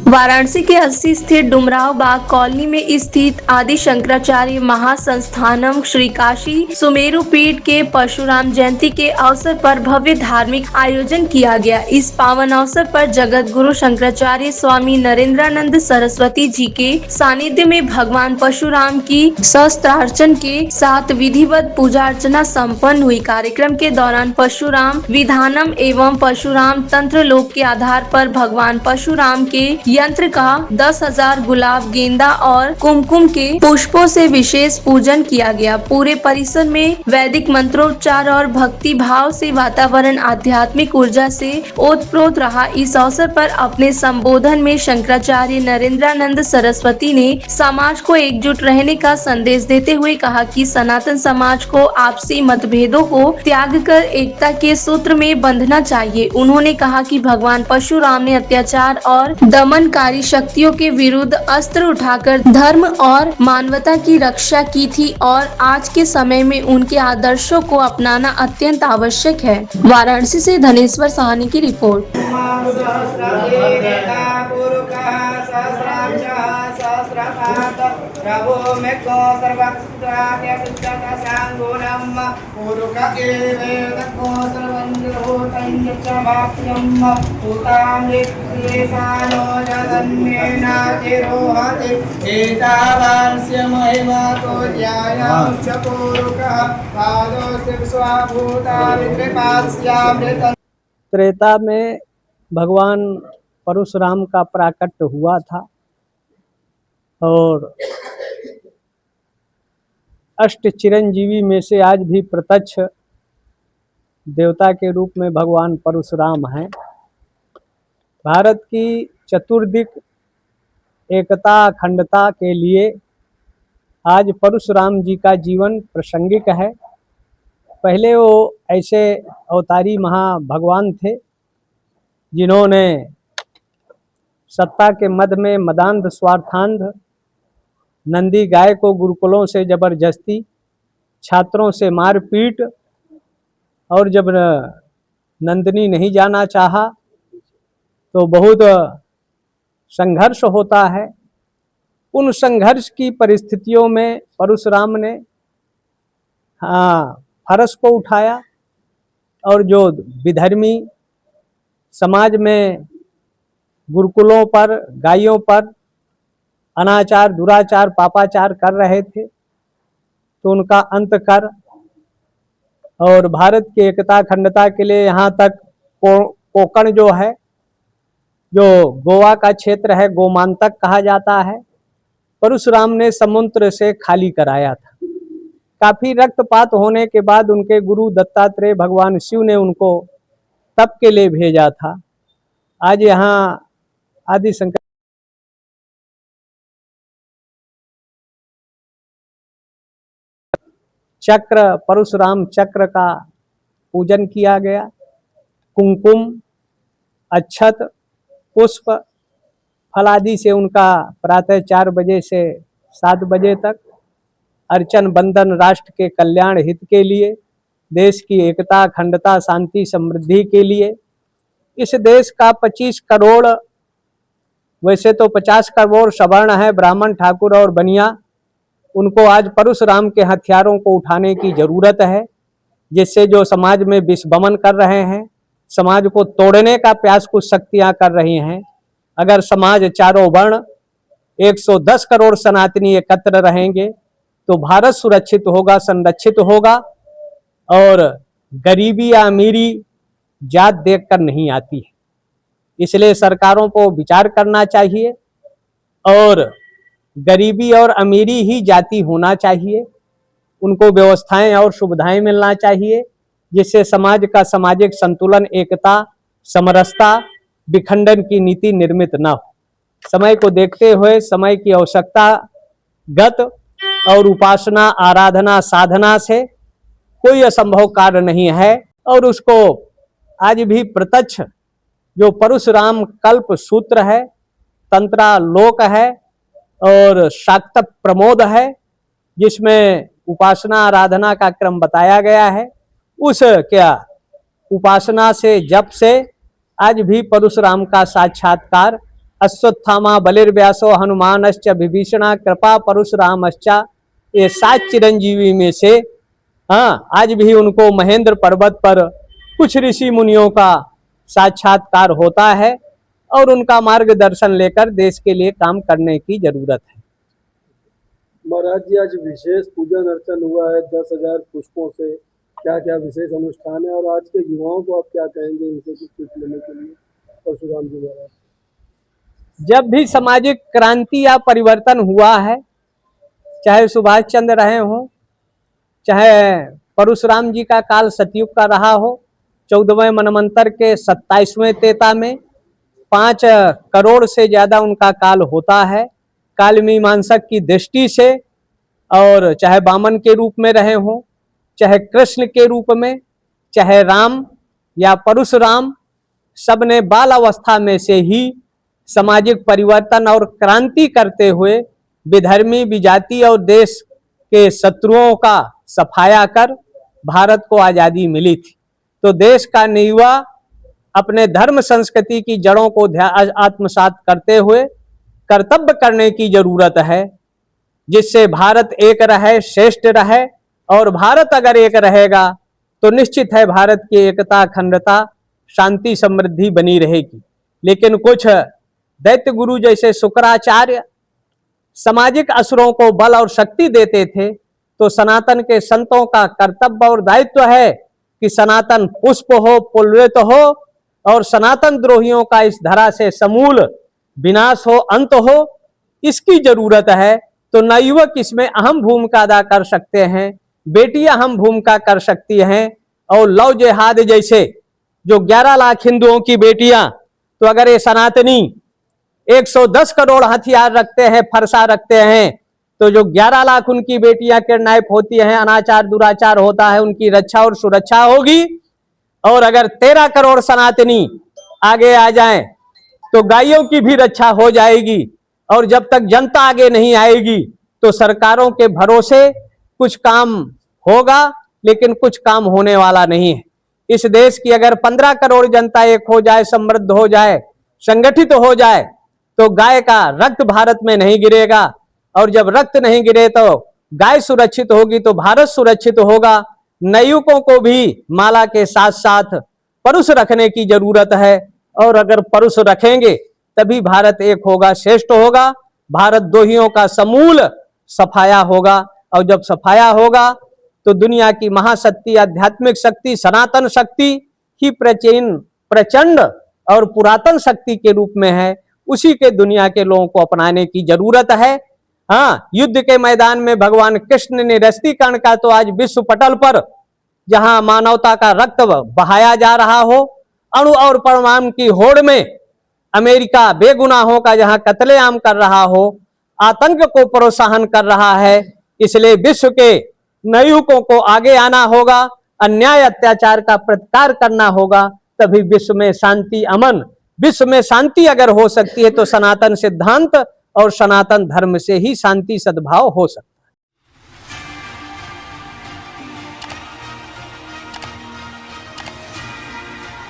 वाराणसी के 80 स्थित डुमराव बाग कॉलोनी में स्थित आदि शंकराचार्य महासंस्थानम श्री काशी सुमेरु पीठ के परशुराम जयंती के अवसर पर भव्य धार्मिक आयोजन किया गया। इस पावन अवसर पर जगत गुरु शंकराचार्य स्वामी नरेंद्रानंद सरस्वती जी के सानिध्य में भगवान परशुराम की सहस्त्रार्चन के साथ विधिवत पूजा अर्चना संपन्न हुई। कार्यक्रम के दौरान परशुराम विधानम एवं परशुराम तंत्र लोक के आधार पर भगवान परशुराम के यंत्र का 10,000 गुलाब, गेंदा और कुमकुम के पुष्पों से विशेष पूजन किया गया। पूरे परिसर में वैदिक मंत्रोच्चार और भक्ति भाव से वातावरण आध्यात्मिक ऊर्जा से ओतप्रोत रहा। इस अवसर पर अपने संबोधन में शंकराचार्य नरेंद्रानंद सरस्वती ने समाज को एकजुट रहने का संदेश देते हुए कहा कि सनातन समाज को आपसी मतभेदों को त्याग कर एकता के सूत्र में बंधना चाहिए। उन्होंने कहा कि भगवान परशुराम ने अत्याचार और दमनकारी शक्तियों के विरुद्ध अस्त्र उठाकर धर्म और मानवता की रक्षा की थी और आज के समय में उनके आदर्शों को अपनाना अत्यंत आवश्यक है। वाराणसी से धनेश्वर साहनी की रिपोर्ट। त्रेता में भगवान परशुराम का प्राकट्य हुआ था और अष्ट चिरंजीवी में से आज भी प्रत्यक्ष देवता के रूप में भगवान परशुराम हैं। भारत की चतुर्दिक एकता अखंडता के लिए आज परशुराम जी का जीवन प्रासंगिक है। पहले वो ऐसे अवतारी महाभगवान थे जिन्होंने सत्ता के मद में मदांध स्वार्थांध नंदी गाय को गुरुकुलों से जबरदस्ती, छात्रों से मारपीट, और जब नंदिनी नहीं जाना चाहा तो बहुत संघर्ष होता है। उन संघर्ष की परिस्थितियों में परशुराम ने फरस को उठाया और जो विधर्मी समाज में गुरुकुलों पर गायों पर अनाचार, दुराचार, पापाचार कर रहे थे तो उनका अंत कर और भारत की एकता अखंडता के लिए यहाँ तक कोकण जो है, जो गोवा का क्षेत्र है, गोमांतक कहा जाता है, परशुराम ने समुद्र से खाली कराया था। काफी रक्तपात होने के बाद उनके गुरु दत्तात्रेय भगवान शिव ने उनको तप के लिए भेजा था। आज यहाँ आदि शंकर चक्र, परशुराम चक्र का पूजन किया गया। कुमकुम, अक्षत, पुष्प, फल आदि से उनका प्रातः 4 बजे से 7 बजे तक अर्चन बंदन राष्ट्र के कल्याण हित के लिए, देश की एकता अखंडता शांति समृद्धि के लिए। इस देश का 25 करोड़, वैसे तो 50 करोड़ सवर्ण है, ब्राह्मण, ठाकुर और बनिया, उनको आज परशुराम के हथियारों को उठाने की जरूरत है, जिससे जो समाज में विषवमन कर रहे हैं, समाज को तोड़ने का प्रयास कुछ शक्तियां कर रही हैं। अगर समाज चारों वर्ण 110 करोड़ सनातनी एकत्र रहेंगे तो भारत सुरक्षित होगा, संरक्षित होगा। और गरीबी या अमीरी जात देखकर नहीं आती है, इसलिए सरकारों को विचार करना चाहिए और गरीबी और अमीरी ही जाति होना चाहिए। उनको व्यवस्थाएं और सुविधाएं मिलना चाहिए जिससे समाज का सामाजिक संतुलन, एकता, समरसता, विखंडन की नीति निर्मित न हो। समय को देखते हुए समय की आवश्यकता गत और उपासना, आराधना, साधना से कोई असंभव कार्य नहीं है और उसको आज भी प्रत्यक्ष जो परशुराम कल्प सूत्र है, तंत्रा लोक है और शाक्त प्रमोद है, जिसमें उपासना आराधना का क्रम बताया गया है, उस क्या उपासना से, जप से आज भी परशुराम का साक्षात्कार अश्वत्थामा बलिर्व्यासो हनुमानश्च विभीषणा कृपा परशुरामश्चा, ये 7 चिरंजीवी में से आज भी उनको महेंद्र पर्वत पर कुछ ऋषि मुनियों का साक्षात्कार होता है और उनका मार्गदर्शन लेकर देश के लिए काम करने की जरूरत है। महाराज जी, आज विशेष पूजन अर्चन हुआ है 10,000 पुष्पों से, क्या क्या विशेष अनुष्ठान है और आज के युवाओं को आप क्या कहेंगे इनसे कुछ सीख लेने के लिए? परशुराम जी महाराज, जब भी सामाजिक क्रांति या परिवर्तन हुआ है, चाहे सुभाष चंद्र रहे हों, चाहे परशुराम जी का काल सतयुग का रहा हो, 14वें मनवंतर के 27वें तेता में 5 करोड़ से ज्यादा उनका काल होता है काल मीमांसक की दृष्टि से। और चाहे वामन के रूप में रहे हों, चाहे कृष्ण के रूप में, चाहे राम या परशुराम, सबने बाल अवस्था में से ही सामाजिक परिवर्तन और क्रांति करते हुए विधर्मी, विजाति और देश के शत्रुओं का सफाया कर भारत को आजादी मिली थी। तो देश का युवा अपने धर्म संस्कृति की जड़ों को आत्मसात करते हुए कर्तव्य करने की जरूरत है, जिससे भारत एक रहे, श्रेष्ठ रहे। और भारत अगर एक रहेगा तो निश्चित है भारत की एकता, अखंडता, शांति, समृद्धि बनी रहेगी। लेकिन कुछ दैत्य गुरु जैसे शुक्राचार्य सामाजिक असुरों को बल और शक्ति देते थे, तो सनातन के संतों का कर्तव्य और दायित्व है कि सनातन पुष्प हो, पुलवित हो और सनातन द्रोहियों का इस धरा से समूल विनाश हो, अंत हो, इसकी जरूरत है। तो नवयुवक इसमें अहम भूमिका अदा कर सकते हैं, बेटियां अहम भूमिका कर सकती हैं। और लव जिहाद जैसे जो 11 लाख हिंदुओं की बेटियां, तो अगर ये सनातनी 110 करोड़ हथियार रखते हैं, फरसा रखते हैं, तो जो 11 लाख उनकी बेटियां किडनैप होती हैं, अनाचार दुराचार होता है, उनकी रक्षा और सुरक्षा होगी। और अगर 13 करोड़ सनातनी आगे आ जाएं तो गायों की भी रक्षा हो जाएगी। और जब तक जनता आगे नहीं आएगी तो सरकारों के भरोसे कुछ काम होगा, लेकिन कुछ काम होने वाला नहीं है। इस देश की अगर 15 करोड़ जनता एक हो जाए, समृद्ध हो जाए, संगठित हो जाए, तो गाय का रक्त भारत में नहीं गिरेगा। और जब रक्त नहीं गिरे तो गाय सुरक्षित होगी तो भारत सुरक्षित होगा। नवयुवकों को भी माला के साथ साथ परुष रखने की जरूरत है। और अगर परुष रखेंगे तभी भारत एक होगा, श्रेष्ठ होगा। भारत द्रोहियों का समूल सफाया होगा। और जब सफाया होगा तो दुनिया की महाशक्ति, आध्यात्मिक शक्ति, सनातन शक्ति ही प्रचंड और पुरातन शक्ति के रूप में है, उसी के दुनिया के लोगों को अपनाने की जरूरत है। हाँ, युद्ध के मैदान में भगवान कृष्ण ने निरस्तीकरण का तो आज विश्व पटल पर जहां मानवता का रक्त बहाया जा रहा हो, अणु और परमाणु की होड़ में अमेरिका बेगुनाहों का जहां कत्लेआम कर रहा हो, आतंक को प्रोत्साहन कर रहा है, इसलिए विश्व के नवयुवकों को आगे आना होगा, अन्याय अत्याचार का प्रतिकार करना होगा। तभी विश्व में शांति, अमन, विश्व में शांति अगर हो सकती है तो सनातन सिद्धांत और सनातन धर्म से ही शांति सद्भाव हो सकता है।